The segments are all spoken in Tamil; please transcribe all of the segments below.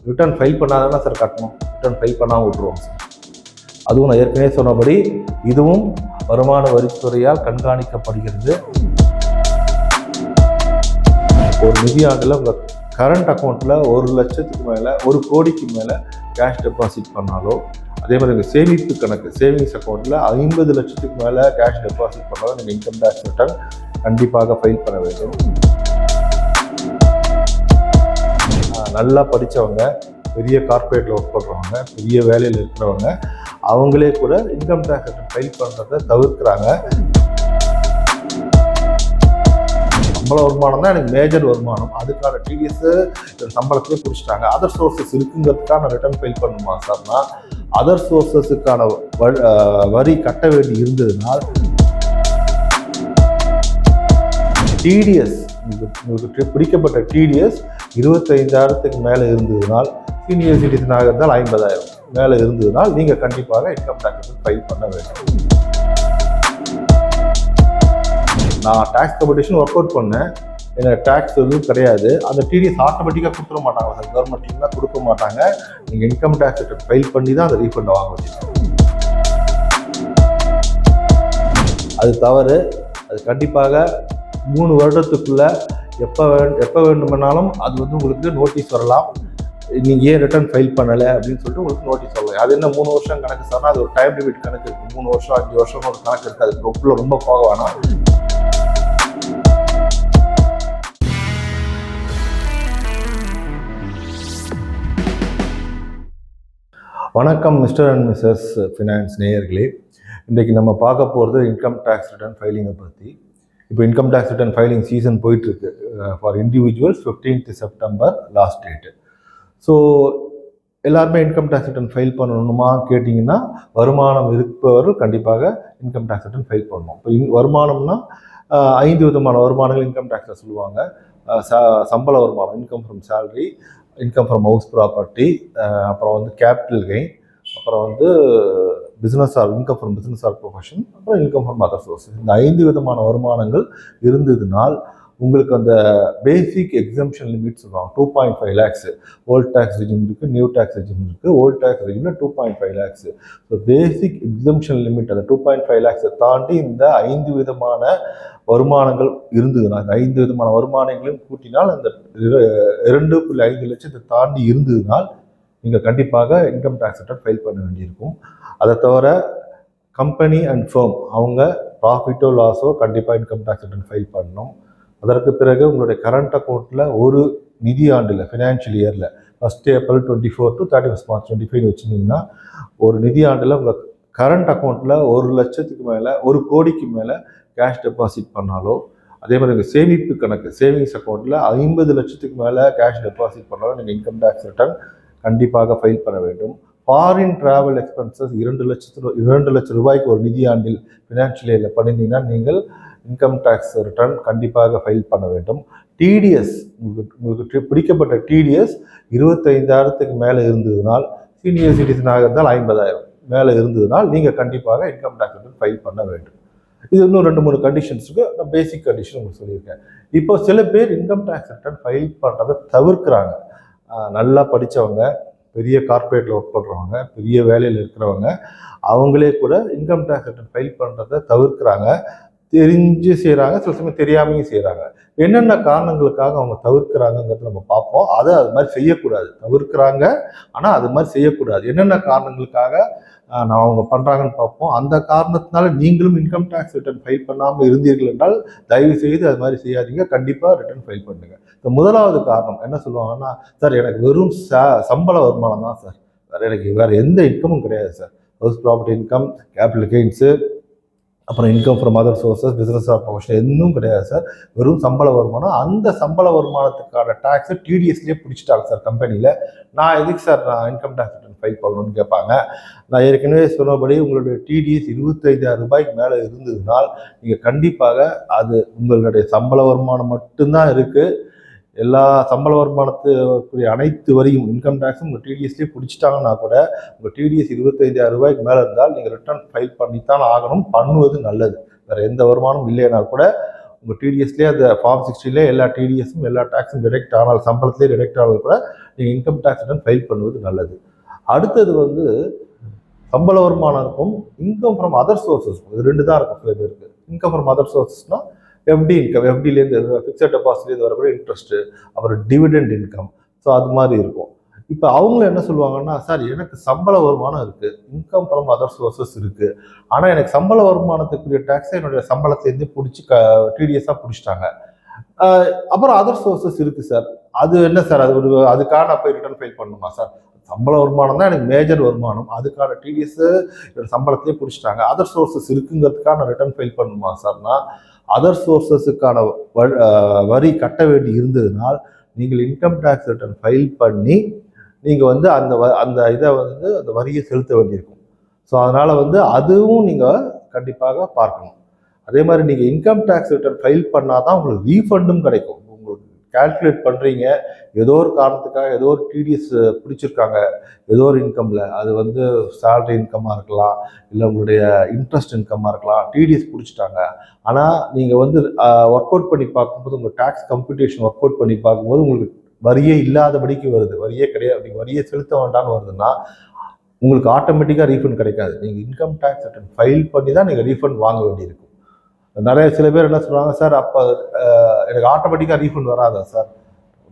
ரிட்டர்ன் ஃபைல் பண்ணாதானே சார் கட்டணும், ரிட்டர்ன் ஃபைல் பண்ணாமல் விட்டுருவோம் சார். அதுவும் நான் ஏற்கனவே சொன்னபடி இதுவும் வருமான வரித்துறையால் கண்காணிக்கப்படுகிறது. ஒரு நிதியாண்டில் உங்கள் கரண்ட் அக்கௌண்ட்டில் 1 லட்சத்துக்கு மேலே 1 கோடிக்கு மேலே கேஷ் டெபாசிட் பண்ணாலோ, அதே மாதிரி உங்கள் சேமிப்பு கணக்கு சேவிங்ஸ் அக்கௌண்ட்டில் 50 லட்சத்துக்கு மேலே கேஷ் டெபாசிட் பண்ணாலும் நீங்கள் இன்கம் டேக்ஸ் ரிட்டர்ன் கண்டிப்பாக ஃபைல் பண்ண வேண்டும். நல்லா படித்தவங்க, பெரிய கார்பரேட்டில் ஒர்க் பண்ணுறவங்க, பெரிய வேலையில் இருக்கிறவங்க அவங்களே கூட இன்கம் டேக்ஸ் ரிட்டர்ன் ஃபைல் பண்ணுறதை தவிர்க்கிறாங்க. சம்பள வருமானம் தான் எனக்கு மேஜர் வருமானம், அதுக்கான டிடிஎஸ் சம்பளத்திலே பிடிச்சிட்டாங்க. அதர் சோர்சஸ் இருக்குங்கிறதுக்கான ரிட்டர்ன் ஃபைல் பண்ணுமா சார்னா, அதர் சோர்சஸுக்கான வரி கட்ட வேண்டி இருந்ததுனால் டிடிஎஸ் உங்களுக்கு பிடிக்கப்பட்ட டிடிஎஸ் 25,000க்கு மேலே இருந்ததுனால், சீனியர் சிட்டிசன் ஆகிறதால் 50,000 மேலே இருந்ததுனால் நீங்கள் கண்டிப்பாக இன்கம் டேக்ஸ் ஃபைல் பண்ண வேண்டும். நான் டேக்ஸ் காம்படிஷன் ஒர்க் அவுட் பண்ணேன், எனக்கு டேக்ஸ் எதுவும் கிடையாது. அந்த டிடிஎஸ் ஆட்டோமேட்டிக்காக கொடுத்துட மாட்டாங்க சார், கவர்மெண்ட்லாம் கொடுக்க மாட்டாங்க. நீங்கள் இன்கம் டேக்ஸ் ரிட்டர்ன் ஃபைல் பண்ணி தான் அந்த ரீஃபண்ட் வாங்க முடியும். அது தவறு. அது கண்டிப்பாக 3 வருடத்துக்குள்ளே எப்போ வேண்டுமானாலும் அது உங்களுக்கு நோட்டீஸ் வரலாம். நீங்கள் ஏன் ரிட்டர்ன் ஃபைல் பண்ணலை அப்படின்னு சொல்லிட்டு உங்களுக்கு நோட்டீஸ் வரலாம். அது என்ன 3 வருஷம் கணக்கு சார்னா, அது ஒரு டைம் லிமிட் கணக்கு இருக்குது. 3 வருஷம் 5 வருஷம் ஒரு கணக்கு இருக்குது. அது ரொம்ப போக வேணாம். வணக்கம் மிஸ்டர் அண்ட் மிஸ்ஸஸ் ஃபினான்ஸ் நேயர்களே. இன்றைக்கி நம்ம பார்க்க போகிறது இன்கம் டேக்ஸ் ரிட்டர்ன் ஃபைலிங்கை பற்றி. இப்போ income tax return filing season போயிட்டுருக்கு. For individuals 15th September last date. So எல்லாருமே இன்கம் டேக்ஸ் ரிட்டர்ன் ஃபைல் பண்ணணுமா கேட்டிங்கன்னா, வருமானம் இருப்பவர்கள் கண்டிப்பாக இன்கம் டேக்ஸ் ரிட்டர்ன் ஃபைல் பண்ணணும். இப்போ வருமானம்னா 5 விதமான வருமானங்கள் இன்கம் டேக்ஸில் சொல்லுவாங்க. சம்பள வருமானம், income from salary, income from house property, அப்புறம் கேபிட்டல் கெயின், அப்புறம் business or income from business or profession, அப்புறம் இன்கம் ஃப்ரம் அதர் சோர்ஸஸ். இந்த 5 விதமான வருமானங்கள் இருந்ததுனால் உங்களுக்கு அந்த பேசிக் எக்ஸம்ஷன் லிமிட் சொல்லுவாங்க. 2.5 lakhs ஓல்ட் டேக்ஸ் ரெஜிம் இருக்குது, நியூ டேக்ஸ் ரெஜிம் இருக்குது. ஓல்ட் டேக்ஸ் ரெஜிமில் 2.5 lakhs. So basic exemption limit அந்த 2.5 lakhs தாண்டி இந்த 5 விதமான வருமானங்கள் இருந்ததுன்னா, இந்த 5 விதமான வருமானங்களையும் கூட்டினால் அந்த 2.5 லட்சத்தை தாண்டி இருந்ததுனால் நீங்கள் கண்டிப்பாக இன்கம் டேக்ஸ் ரிட்டர்ன் ஃபைல் பண்ண வேண்டியிருக்கும். அதை தவிர கம்பெனி அண்ட் ஃபர்ம் அவங்க ப்ராஃபிட்டோ லாஸோ கண்டிப்பாக இன்கம் டேக்ஸ் ரிட்டர்ன் ஃபைல் பண்ணணும். அதற்கு பிறகு உங்களுடைய கரண்ட் அக்கௌண்ட்டில் ஒரு நிதி ஆண்டில் ஃபினான்ஷியல் இயரில் 1st April 24 to 31st March 25 வச்சுருந்தீங்கன்னா, ஒரு நிதி ஆண்டில் உங்கள் கரண்ட் அக்கௌண்ட்டில் 1 லட்சத்துக்கு மேலே 1 கோடிக்கு மேலே கேஷ் டெபாசிட் பண்ணாலோ, அதே மாதிரி உங்கள் சேமிப்பு கணக்கு சேவிங்ஸ் அக்கௌண்ட்டில் 50 லட்சத்துக்கு மேலே கேஷ் டெபாசிட் பண்ணாலும் நீங்கள் இன்கம் டேக்ஸ் ரிட்டர்ன் கண்டிப்பாக ஃபைல் பண்ண வேண்டும். ஃபாரின் டிராவல் எக்ஸ்பென்சஸ் 2 லட்சம் ரூபாய்க்கு ஒரு நிதி ஆண்டில் ஃபினான்ஷியல் இயரில் பண்ணியிருந்தீங்கன்னா நீங்கள் இன்கம் டேக்ஸ் ரிட்டர்ன் கண்டிப்பாக ஃபைல் பண்ண வேண்டும். டிடிஎஸ் உங்களுக்கு பிடிக்கப்பட்ட டிடிஎஸ் 25,000க்கு மேலே இருந்ததுனால், சீனியர் சிட்டிசன் ஆகிறதால் 50,000 மேலே இருந்ததுனால் நீங்கள் கண்டிப்பாக இன்கம் டேக்ஸ் ரிட்டர்ன் ஃபைல் பண்ண வேண்டும். இது இன்னும் 2-3 கண்டிஷன்ஸுக்கு நான் பேசிக் கண்டிஷன் உங்களுக்கு சொல்லியிருக்கேன். இப்போ சில பேர் இன்கம் டேக்ஸ் ரிட்டர்ன் ஃபைல் பண்ணுறதை தவிர்க்கிறாங்க. நல்லா படித்தவங்க, பெரிய கார்பரேட்டில் ஒர்க் பண்ணுறவங்க, பெரிய வேலையில் இருக்கிறவங்க அவங்களே கூட இன்கம் டேக்ஸ் ரிட்டர்ன் ஃபைல் பண்ணுறதை தவிர்க்கிறாங்க. தெரிஞ்சு செய்கிறாங்க, சில சமயம் தெரியாமையும் செய்கிறாங்க. என்னென்ன காரணங்களுக்காக அவங்க தவிர்க்கிறாங்கங்கிறத நம்ம பார்ப்போம். அது மாதிரி செய்யக்கூடாது. தவிர்க்கிறாங்க, ஆனால் அது மாதிரி செய்யக்கூடாது. என்னென்ன காரணங்களுக்காக அவங்க பண்ணுறாங்கன்னு பார்ப்போம். அந்த காரணத்தினால நீங்களும் இன்கம் டேக்ஸ் ரிட்டர்ன் ஃபைல் பண்ணாமல் இருந்தீர்கள் என்றால் தயவு செய்து அது மாதிரி செய்யாதீங்க. கண்டிப்பாக ரிட்டர்ன் ஃபைல் பண்ணுங்க. இப்போ முதலாவது காரணம் என்ன சொல்லுவாங்கன்னா, சார் எனக்கு வெறும் சம்பள வருமானம் தான் சார், எனக்கு வேறு எந்த இன்கமும் கிடையாது sir. House property income, capital gains, அப்புறம் income from other sources, business or profession எதுவும் கிடையாது சார், வெறும் சம்பள வருமானம். அந்த சம்பள வருமானத்துக்கான டேக்ஸை டிடிஎஸ்லேயே பிடிச்சிட்டாங்க சார் கம்பெனியில். நான் எதுக்கு சார் நான் இன்கம் டேக்ஸ் ரிட்டர்ன் ஃபைல் பண்ணணும்னு கேட்பாங்க. நான் ஏற்கனவே சொன்னபடி உங்களுடைய டிடிஎஸ் 25,000 ரூபாய்க்கு மேலே இருந்ததுனால் நீங்கள் கண்டிப்பாக அது உங்களுடைய சம்பள வருமானம் மட்டும்தான் இருக்குது. எல்லா சம்பள வருமானத்துக்குரிய அனைத்து வரியும் இன்கம் டேக்ஸும் உங்கள் டிடிஎஸ்லேயே பிடிச்சிட்டாங்கன்னா கூட உங்கள் டிடிஎஸ் 25,000 ரூபாய்க்கு மேலே இருந்தால் நீங்கள் ரிட்டர்ன் ஃபைல் பண்ணித்தான் ஆகணும். பண்ணுவது நல்லது. வேறு எந்த வருமானம் இல்லைன்னா கூட உங்கள் டிடிஎஸ்லேயே அந்த ஃபார்ம் 60லே எல்லா டிடிஎஸும் எல்லா டேக்ஸும் டிடெக்ட் ஆனால் சம்பளத்திலே டிடெக்ட் ஆனது கூட நீங்கள் இன்கம் டேக்ஸ் ரிட்டர்ன் ஃபைல் பண்ணுவது நல்லது. அடுத்தது வந்து சம்பள வருமானம் இருக்கும், இன்கம் ஃப்ரம் அதர் சோர்சஸ், இது 2 தான் இருக்கும் சில பேருக்கு. இன்கம் ஃப்ரம் அதர் சோர்சஸ்னால் எஃப்டி இன்கம், எஃப்டிலேருந்து ஃபிக்ஸட் டெபாசிட்லேருந்து வரக்கூடிய இன்ட்ரெஸ்ட்டு, அப்புறம் டிவிடெண்ட் இன்கம். ஸோ அது மாதிரி இருக்கும். இப்போ அவங்களும் என்ன சொல்லுவாங்கன்னா, சார் எனக்கு சம்பள வருமானம் இருக்குது, இன்கம் ஃப்ரம் அதர் சோர்சஸ் இருக்குது, ஆனால் எனக்கு சம்பள வருமானத்துக்குரிய டேக்ஸை என்னுடைய சம்பளத்துலேருந்து பிடிச்சி டிடிஎஸ்ஸாக பிடிச்சிட்டாங்க. அப்புறம் அதர் சோர்சஸ் இருக்குது சார், அது என்ன சார், அது அதுக்கான போய் ரிட்டர்ன் ஃபைல் பண்ணணுமா சார்? சம்பள வருமானம் தான் எனக்கு மேஜர் வருமானம், அதுக்கான டிடிஎஸ் என்னோட சம்பளத்திலே பிடிச்சிட்டாங்க, அதர் சோர்சஸ் இருக்குங்கிறதுக்கான ரிட்டர்ன் ஃபைல் பண்ணணுமா சார்னா, அதர் சோர்சஸுக்கான வரி கட்ட வேண்டி இருந்ததுனால் நீங்கள் இன்கம் டேக்ஸ் ரிட்டர்ன் ஃபைல் பண்ணி நீங்கள் வந்து அந்த இதை வந்து அந்த வரியை செலுத்த வேண்டியிருக்கும். ஸோ அதனால் வந்து அதுவும் நீங்கள் கண்டிப்பாக பார்க்கணும். அதே மாதிரி நீங்கள் இன்கம் டேக்ஸ் ரிட்டர்ன் ஃபைல் பண்ணால் தான் உங்களுக்கு ரீஃபண்டும் கிடைக்கும். உங்களுக்கு கால்குலேட் பண்ணுறீங்க, ஏதோ ஒரு காரணத்துக்காக ஏதோ ஒரு டிடிஎஸ் பிடிச்சிருக்காங்க ஏதோ ஒரு இன்கமில், அது வந்து சேலரி இன்கமாக இருக்கலாம், இல்லை உங்களுடைய இன்ட்ரெஸ்ட் இன்கமாக இருக்கலாம், டிடிஎஸ் பிடிச்சிட்டாங்க. ஆனால் நீங்கள் வந்து ஒர்க் அவுட் பண்ணி பார்க்கும்போது, உங்கள் டேக்ஸ் கம்ப்யூட்டேஷன் ஒர்க் அவுட் பண்ணி பார்க்கும்போது உங்களுக்கு வரியே இல்லாதபடிக்கு வருது, வரியே கிடையாது, நீங்கள் வரியை செலுத்த வேண்டாம்னு வருதுன்னா உங்களுக்கு ஆட்டோமேட்டிக்காக ரீஃபண்ட் கிடைக்காது. நீங்கள் இன்கம் டேக்ஸ் ரிட்டர்ன் ஃபைல் பண்ணி தான் நீங்கள் ரீஃபண்ட் வாங்க வேண்டியிருக்கும். நிறைய சில பேர் என்ன சொல்கிறாங்க, சார் அப்போ எனக்கு ஆட்டோமேட்டிக்காக ரீஃபண்ட் வராதா சார்?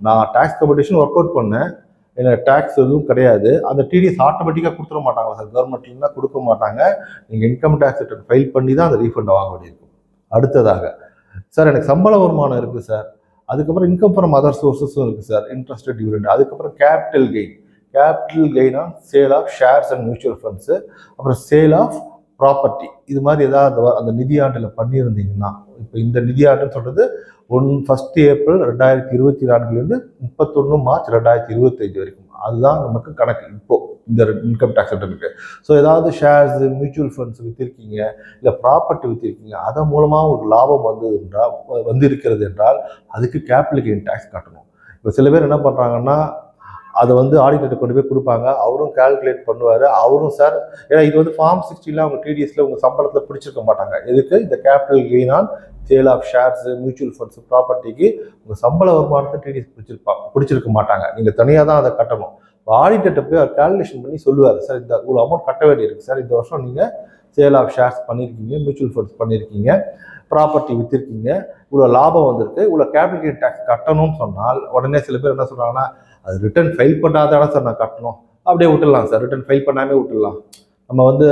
நான் டேக்ஸ் கம்ப்யூட்டேஷன் ஒர்க் அவுட் பண்ணேன், எனக்கு டேக்ஸ் எதுவும் கிடையாது, அந்த டிடிஎஸ் ஆட்டோமேட்டிக்காக கொடுத்துட மாட்டாங்களா சார்? கவர்மெண்ட்லாம் கொடுக்க மாட்டாங்க, நீங்கள் இன்கம் டேக்ஸ் ரிட்டர்ன் ஃபைல் பண்ணி தான் அந்த ரீஃபண்டை வாங்க வேண்டியிருக்கும். அடுத்ததாக, சார் எனக்கு சம்பள வருமானம் இருக்குது சார், அதுக்கப்புறம் இன்கம் ஃப்ரம் அதர் சோர்ஸஸும் இருக்குது சார், இன்ட்ரெஸ்ட் டிவிடெண்ட், அதுக்கப்புறம் capital gain on sale of shares and mutual funds, அப்புறம் சேல் ஆஃப் ப்ராப்பர்ட்டி, இது மாதிரி ஏதாவது அந்த நிதியாண்டில் பண்ணியிருந்தீங்கன்னா, இப்போ இந்த நிதியாண்டுன்னு சொல்கிறது 1 ஏப்ரல் 2024 31 மார்ச் 2025 வரைக்கும், அதுதான் நமக்கு கணக்கு இப்போது இந்த இன்கம் டேக்ஸ் ரிட்டர்னுக்கு. ஸோ ஏதாவது ஷேர்ஸு மியூச்சுவல் ஃபண்ட்ஸ் விற்றிருக்கீங்க, இல்லை ப்ராப்பர்ட்டி விற்றிருக்கீங்க, அதன் மூலமாக உங்களுக்கு லாபம் வந்திருக்கிறது என்றால் அதுக்கு கேபிட்டல் கெயின் டேக்ஸ் கட்டணும். இப்போ சில பேர் என்ன பண்ணுறாங்கன்னா, அதை வந்து ஆடிட்டர்கிட்ட கொண்டு போய் கொடுப்பாங்க, அவரும் கால்குலேட் பண்ணுவார், அவரும் சார் ஏன்னா இது வந்து ஃபார்ம் 60 அவங்க டிடிஎஸ்ல உங்கள் சம்பளத்தில் பிடிச்சிருக்க மாட்டாங்க. எதுக்கு? இந்த capital gain on sale of shares mutual funds ப்ராப்பர்ட்டிக்கு உங்கள் சம்பள வருமானத்தை டிடிஎஸ் பிடிச்சிருக்க மாட்டாங்க, நீங்கள் தனியாக தான் அதை கட்டணும். ஆடிட்டர்கிட்ட போய் அவர் கால்குலேஷன் பண்ணி சொல்லுவார், சார் இந்த இவ்வளோ அமௌண்ட் கட்ட வேண்டியிருக்கு சார், இந்த வருஷம் நீங்கள் சேல் ஆஃப் ஷேர்ஸ் பண்ணியிருக்கீங்க, மியூச்சுவல் ஃபண்ட்ஸ் பண்ணியிருக்கீங்க, ப்ராப்பர்ட்டி விற்றுருக்கீங்க, இவ்வளோ லாபம் வந்திருக்கு, இவ்வளோ கேபிட்டல் கெயின் டேக்ஸ் கட்டணும்னு சொன்னால் உடனே சில பேர் என்ன சொல்கிறாங்கன்னா, அது ரிட்டர்ன் ஃபைல் பண்ணாதானே சார் நான் கட்டணும், அப்படியே விட்டுடலாம் சார், ரிட்டர்ன் ஃபைல் பண்ணாமே விட்டுடலாம், நம்ம வந்து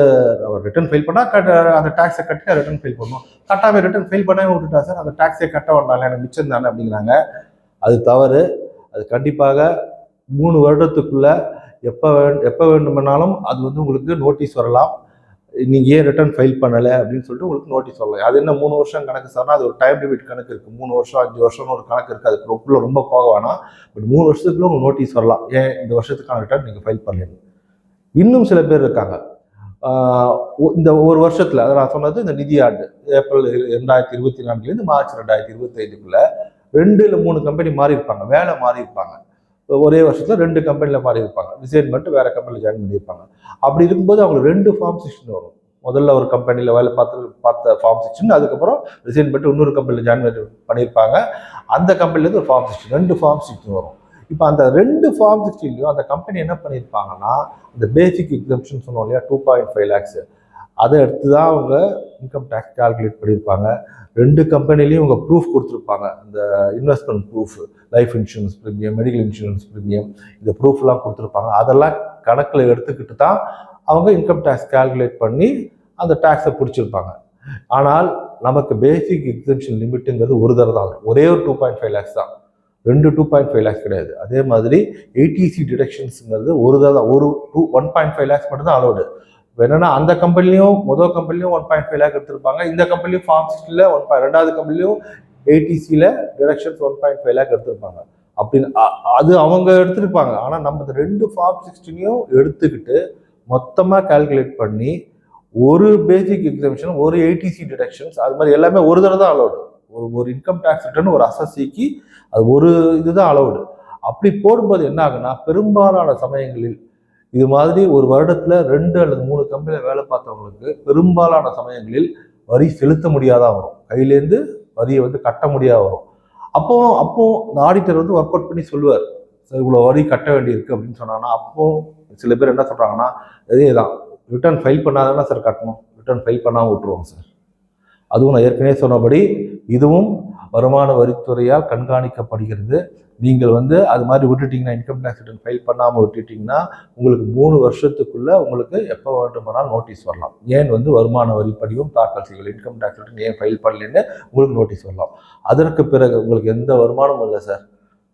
ரிட்டர்ன் ஃபைல் பண்ணால் அந்த டேக்ஸை கட்டி ரிட்டர்ன் ஃபைல் பண்ணணும், கட்டாமல் ரிட்டர்ன் ஃபைல் பண்ணாமல் விட்டுட்டா சார் அந்த டேக்ஸை கட்ட வேண்டாம், எனக்கு மிச்சம் தானே அப்படிங்கிறாங்க. அது தவறு. அது கண்டிப்பாக 3 வருடத்துக்குள்ளே எப்போ வேண்டுமானாலும் அது வந்து உங்களுக்கு நோட்டீஸ் வரலாம், நீங்கள் ஏன் ரிட்டர்ன் ஃபைல் பண்ணலை அப்படின்னு சொல்லிட்டு உங்களுக்கு நோட்டீஸ் வரலாம். அது என்ன 3 வருஷம் கணக்கு சார்னா, அது ஒரு டைம் லிமிட் கணக்கு இருக்குது, 3 வருஷம் 5 வருஷம்னு ஒரு கணக்கு இருக்குது, அதுக்கு ரொம்ப போக வேணாம். பட் 3 வருஷத்துக்குள்ள உங்களுக்கு நோட்டீஸ் வரலாம், ஏன் இந்த வருஷத்துக்கான ரிட்டர்ன் நீங்கள் ஃபைல் பண்ணல. இன்னும் சில பேர் இருக்காங்க, இந்த ஒரு வருஷத்தில், அதை நான் சொன்னது இந்த நிதியாண்டு ஏப்ரல் 2024 மார்ச் 2025 2 இல்லை 3 கம்பெனி மாறி இருப்பாங்க, வேலை மாறி இருப்பாங்க, ஒரே வருஷத்தில் 2 கம்பெனியில் மாறி இருப்பாங்க, ரிசைன் பண்ணிட்டு வேறு கம்பெனியில் ஜாயின் பண்ணியிருப்பாங்க. அப்படி இருக்கும்போது அவங்களுக்கு 2 ஃபார்ம் 16 வரும். முதல்ல ஒரு கம்பெனியில் வேலை பார்த்த ஃபார்ம் 16, அதுக்கப்புறம் ரிசைன் பண்ணிட்டு இன்னொரு கம்பெனியில் ஜாயின் பண்ணியிருப்பாங்க, அந்த கம்பெனிலேருந்து ஒரு ஃபார்ம் 16, 2 ஃபார்ம் 16 வரும். இப்போ அந்த 2 ஃபார்ம் 16லையும் அந்த கம்பெனி என்ன பண்ணியிருப்பாங்கன்னா, அந்த பேசிக் எக்ஸம்ஷன் சொன்னோம் இல்லையா, 2.5 lakhs, அதை எடுத்து தான் அவங்க இன்கம் டேக்ஸ் கால்குலேட் பண்ணியிருப்பாங்க. 2 கம்பெனிலையும் அவங்க ப்ரூஃப் கொடுத்துருப்பாங்க, இந்த investment proof, life insurance premium, medical insurance premium, இந்த ப்ரூஃப்லாம் கொடுத்துருப்பாங்க. அதெல்லாம் கணக்கில் எடுத்துக்கிட்டு தான் அவங்க இன்கம் டேக்ஸ் கால்குலேட் பண்ணி அந்த டேக்ஸை பிடிச்சிருப்பாங்க. ஆனால் நமக்கு பேசிக் எக்ஸம்ஷன் லிமிட்டுங்கிறது ஒரு தடவை தான், ஒரே ஒரு 2.5 lakhs தான், 2.5 lakhs கிடையாது. அதே மாதிரி ஏடிசி டிடக்ஷன்ஸுங்கிறது ஒரு தடவை, 1.5 lakhs மட்டும்தான் அலோடு. என்னன்னா அந்த கம்பெனிலையும் முதல் கம்பெனிலையும் 1.5 lakh எடுத்திருப்பாங்க, இந்த கம்பெனிலையும் ஃபார்ம் 16ல 2வது கம்பெனிலையும் ஏடிசியில் டிடக்ஷன்ஸ் 1.5 lakh எடுத்திருப்பாங்க. அப்படின்னு அது அவங்க எடுத்திருப்பாங்க. ஆனால் நம்ம 2 ஃபார்ம் 16யும் எடுத்துக்கிட்டு மொத்தமாக கால்குலேட் பண்ணி ஒரு பேசிக் எக்ஸம்ஷன், ஒரு ஏடிசி டிடக்ஷன்ஸ், அது மாதிரி எல்லாமே ஒரு தடவை தான் அலோடு. ஒரு இன்கம் டேக்ஸ் ரிட்டர்ன் ஒரு அசஸ்சிக்கு அது ஒரு இதுதான் அலோடு. அப்படி போடும்போது என்ன ஆகுன்னா, பெரும்பாலான சமயங்களில் இது மாதிரி ஒரு வருடத்தில் 2 அல்லது 3 கம்பெனியில் வேலை பார்த்தவங்களுக்கு பெரும்பாலான சமயங்களில் வரி செலுத்த முடியாதான் வரும், கையிலேருந்து வரியை வந்து கட்ட முடியாது வரும். அப்போ இந்த ஆடிட்டர் வந்து ஒர்க் அவுட் பண்ணி சொல்லுவார், சார் இவ்வளோ வரி கட்ட வேண்டியிருக்கு அப்படின்னு சொன்னாங்கன்னா, அப்போ சில பேர் என்ன சொல்கிறாங்கன்னா, இதே தான் ரிட்டர்ன் ஃபைல் பண்ணாதானே சார் கட்டணும், ரிட்டர்ன் ஃபைல் பண்ணாமல் விட்டுருவோம் சார். அதுவும் நான் ஏற்கனவே சொன்னபடி இதுவும் வருமான வரித்துறையால் கண்காணிக்கப்படுகிறது. நீங்கள் வந்து அது மாதிரி விட்டுட்டீங்கன்னா, இன்கம் டேக்ஸ் ரிட்டர்ன் ஃபைல் பண்ணாமல் விட்டுட்டீங்கன்னா உங்களுக்கு 3 வருஷத்துக்குள்ள உங்களுக்கு எப்போ வேண்டுமானாலும் நோட்டீஸ் வரலாம். ஏன் வந்து வருமான வரி படிவம் தாக்கல் செய்யல, இன்கம் டேக்ஸ் ரிட்டர்ன் ஏன் ஃபைல் பண்ணலன்னு உங்களுக்கு நோட்டீஸ் வரலாம். அதற்கு பிறகு உங்களுக்கு எந்த வருமானமும் இல்லை சார்,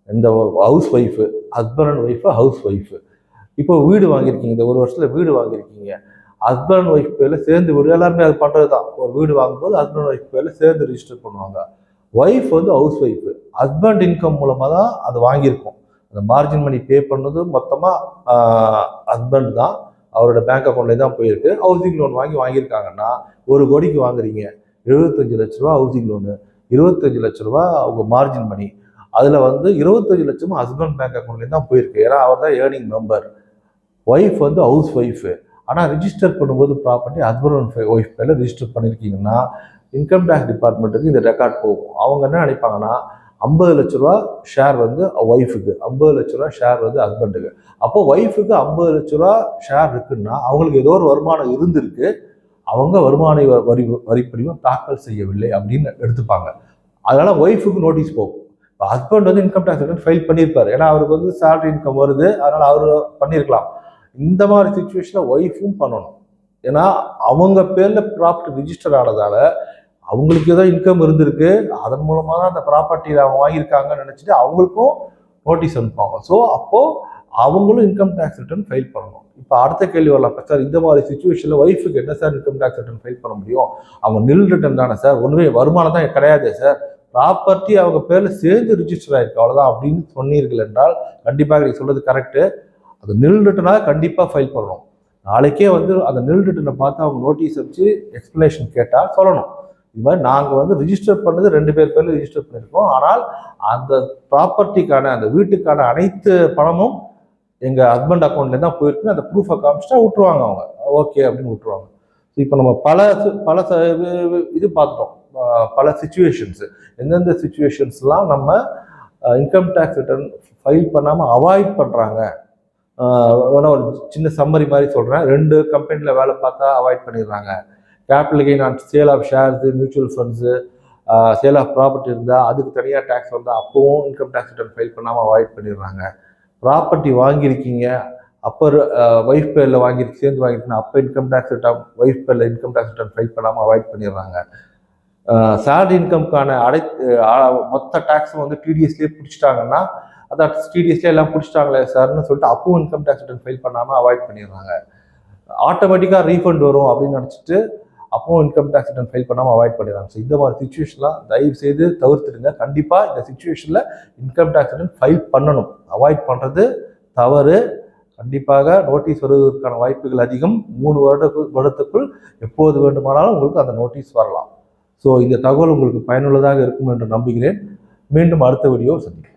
எந்த house wife, husband and wife, house wife, இப்போ வீடு வாங்கியிருக்கீங்க, இந்த 1 வருஷத்துல வீடு வாங்கியிருக்கீங்க, ஹஸ்பண்ட் அண்ட் ஒய்ஃப் பேரில் சேர்ந்து வீடு, எல்லாருமே அது பண்ணுறது தான். ஒரு வீடு வாங்கும்போது ஹஸ்பண்ட் அண்ட் ஒய்ஃப் பேரில் சேர்ந்து ரிஜிஸ்டர் பண்ணுவாங்க. ஒய்ஃப் வந்து ஹவுஸ் ஒய்ஃபு, ஹஸ்பண்ட் இன்கம் மூலமாக தான் அது வாங்கியிருக்கோம். அந்த மார்ஜின் மணி பே பண்ணது மொத்தமாக ஹஸ்பண்ட் தான், அவரோட பேங்க் அக்கௌண்ட்லேயே தான் போயிருக்கு. ஹவுசிங் லோன் வாங்கியிருக்காங்கன்னா 1 கோடிக்கு வாங்குறீங்க, 75 லட்ச ரூபா ஹவுசிங் லோனு, 25 லட்ச ரூபா அவங்க மார்ஜின் மணி, அதில் வந்து 25 லட்சமும் ஹஸ்பண்ட் பேங்க் அக்கௌண்ட்லேயே தான் போயிருக்கு. ஏன்னா அவர் தான் ஏர்னிங் மெம்பர். ஒய்ஃப் வந்து ஹவுஸ் ஒய்ஃபு, ஆனால் ரிஜிஸ்டர் பண்ணும்போது ப்ராப்பர்ட்டி ஹஸ்பண்ட் அண்ட் ஒய்ஃப் பேரில் ரிஜிஸ்டர் பண்ணியிருக்கீங்கன்னா இன்கம் டேக்ஸ் டிபார்ட்மெண்ட்டுக்கு இந்த ரெக்கார்ட் போகும். அவங்க என்ன நினைப்பாங்கன்னா 50 லட்ச ரூபா ஷேர் வந்து ஒய்ஃபுக்கு, 50 லட்ச ரூபா ஷேர் வந்து ஹஸ்பண்டுக்கு. அப்போ ஒய்ஃபுக்கு 50 லட்ச ரூபா ஷேர் இருக்குன்னா அவங்களுக்கு ஏதோ ஒரு வருமானம் இருந்திருக்கு, அவங்க வருமான வரிப்படிவம் தாக்கல் செய்யவில்லை அப்படின்னு எடுத்துப்பாங்க. அதனால ஒய்ஃபுக்கு நோட்டீஸ் போகும். இப்போ ஹஸ்பண்ட் வந்து இன்கம் டேக்ஸ் ரிட்டர்ன் ஃபைல் பண்ணியிருப்பாரு, ஏன்னா அவருக்கு வந்து சேலரி இன்கம் வருது, அதனால அவர் பண்ணியிருக்கலாம். இந்த மாதிரி சுச்சுவேஷனில் ஒய்ஃபும் பண்ணணும். ஏன்னா அவங்க பேரில் ப்ராப்பர்ட்டி ரிஜிஸ்டர் ஆனதால அவங்களுக்கு ஏதோ இன்கம் இருந்திருக்கு, அதன் மூலமாக தான் அந்த ப்ராப்பர்ட்டியில் அவங்க வாங்கியிருக்காங்கன்னு நினச்சிட்டு அவங்களுக்கும் நோட்டீஸ் அனுப்புவாங்க. ஸோ அப்போது அவங்களும் இன்கம் டேக்ஸ் ரிட்டர்ன் ஃபைல் பண்ணணும். இப்போ அடுத்த கேள்வி வரலாம், சார் இந்த மாதிரி சுச்சுவேஷனில் ஒய்ஃபுக்கு என்ன sir income tax return file பண்ண முடியும், அவங்க நில் ரிட்டர்ன் தானே சார், ஒன்றுமே வருமானம் தான் கிடையாது சார், ப்ராப்பர்ட்டி அவங்க பேரில் சேர்ந்து ரிஜிஸ்டர் ஆயிருக்கு அவ்வளோதான் அப்படின்னு சொன்னீர்கள் என்றால் கண்டிப்பாக நீங்கள் சொல்கிறது கரெக்டு. அது நில் ரிட்டனாக கண்டிப்பாக ஃபைல் பண்ணணும். நாளைக்கே வந்து அந்த நில் ரிட்டனை பார்த்து அவங்க நோட்டீஸ் வச்சு எக்ஸ்பிளனேஷன் கேட்டால் சொல்லணும், இது மாதிரி நாங்கள் வந்து ரிஜிஸ்டர் பண்ணது 2 பேர் பேரில் ரிஜிஸ்டர் பண்ணியிருக்கோம், ஆனால் அந்த ப்ராப்பர்ட்டிக்கான அந்த வீட்டுக்கான அனைத்து பணமும் எங்கள் ஹஸ்பண்ட் அக்கௌண்ட்லேருந்து தான் போயிருக்குன்னு அந்த ப்ரூஃபை காமிச்சிட்டா விட்டுருவாங்க, அவங்க ஓகே அப்படின்னு விட்டுருவாங்க. ஸோ இப்போ நம்ம பல இது பார்த்துட்டோம், பல சுச்சுவேஷன்ஸு, எந்தெந்த சுச்சுவேஷன்ஸ்லாம் நம்ம இன்கம் டேக்ஸ் ரிட்டர்ன் ஃபைல் பண்ணாமல் அவாய்ட் பண்ணுறாங்க. வேணா ஒரு சின்ன சம்மரி மாதிரி சொல்கிறேன். 2 கம்பெனியில் வேலை பார்த்தா அவாய்ட் பண்ணிடுறாங்க, capital gain on sale of shares, mutual funds, sale of property இருந்தால் அதுக்கு தனியாக டேக்ஸ் வந்தால் அப்போவும் இன்கம் டேக்ஸ் ரிட்டர்ன் ஃபைல் பண்ணாமல் அவாய்ட் பண்ணிடுறாங்க. ப்ராப்பர்ட்டி வாங்கியிருக்கீங்க, அப்போ ஒய்ஃப் பேரில் சேர்ந்து வாங்கியிருக்கீங்க, அப்போ இன்கம் டேக்ஸ் ரிட்டர்ன் ஒய்ஃப் பேரில் இன்கம் டேக்ஸ் ரிட்டர்ன் ஃபைல் பண்ணாமல் அவாய்ட் பண்ணிடுறாங்க. சேலரி இன்கம்க்கான மொத்த டேக்ஸும் வந்து டிடிஎஸ்லேயே பிடிச்சிட்டாங்கன்னா, அதான் டிடிஎஸ்லேயே எல்லாம் பிடிச்சிட்டாங்களே சார்னு சொல்லிட்டு அப்பவும் இன்கம் டேக்ஸ் ரிட்டர்ன் ஃபைல் பண்ணாமல் அவாய்ட் பண்ணிடுறாங்க. ஆட்டோமேட்டிக்காக ரீஃபண்ட் வரும் அப்படின்னு நினச்சிட்டு அப்பவும் இன்கம் டேக்ஸ் ரிட்டர்ன் ஃபைல் பண்ணாமல் அவாய்ட் பண்ணிடுறாங்க. ஸோ இந்த மாதிரி சுச்சுவேஷன்லாம் தயவு செய்து தவிர்த்துடுங்க. கண்டிப்பாக இந்த சுச்சுவேஷனில் இன்கம் டேக்ஸ் ரிட்டர்ன் ஃபைல் பண்ணணும், அவாய்ட் பண்ணுறது தவறு. கண்டிப்பாக நோட்டீஸ் வருவதற்கான வாய்ப்புகள் அதிகம். 3 வருடத்துக்குள் எப்போது வேண்டுமானாலும் உங்களுக்கு அந்த நோட்டீஸ் வரலாம். ஸோ இந்த தகவல் உங்களுக்கு பயனுள்ளதாக இருக்கும் என்று நம்புகிறேன். மீண்டும் அடுத்த வீடியோ சந்திப்போம்.